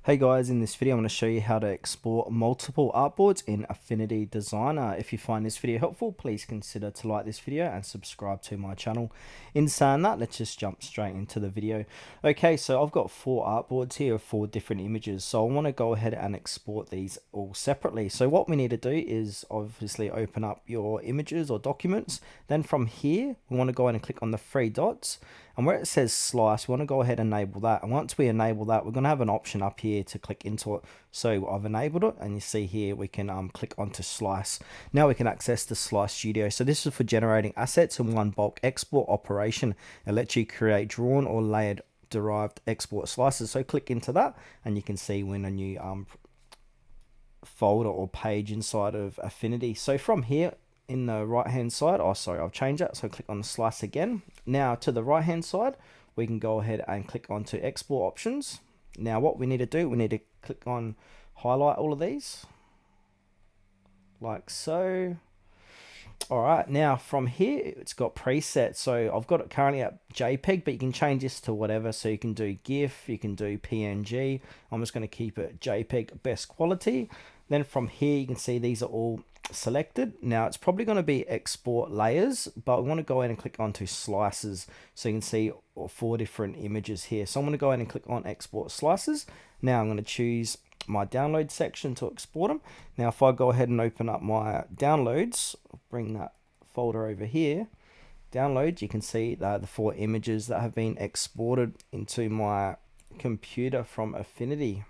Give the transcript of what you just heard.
Hey guys, in this video I'm going to show you how to export multiple artboards in Affinity Designer. If you find this video helpful, please consider to like this video and subscribe to my channel. In saying that, let's just jump straight into the video. Okay, so I've got 4 artboards here of 4 different images, so I want to go ahead and export these all separately. So what we need to do is obviously open up your images or documents. Then from here, we want to go ahead and click on the 3 dots. And where it says slice, we want to go ahead and enable that. And once we enable that, we're going to have an option up here to click into it. So I've enabled it, and you see here we can click onto slice. Now we can access the Slice Studio. So this is for generating assets in one bulk export operation. It lets you create drawn or layered derived export slices. So click into that, and you can see when a new folder or page inside of Affinity. So from here, in the right hand side, oh sorry, I've changed that, so click on the slice again. Now to the right hand side, we can go ahead and click onto export options. Now what we need to do, we need to click on highlight all of these like so. All right, now from here it's got presets, so I've got it currently at JPEG, but you can change this to whatever. So you can do GIF, you can do PNG. I'm just going to keep it JPEG best quality. Then from here you can see these are all selected. Now it's probably going to be export layers, but we want to go ahead and click onto slices, so you can see 4 different images here. So I'm going to go ahead and click on export slices. Now I'm going to choose my download section to export them. Now if I go ahead and open up my downloads, bring that folder over here, downloads, you can see the 4 images that have been exported into my computer from Affinity.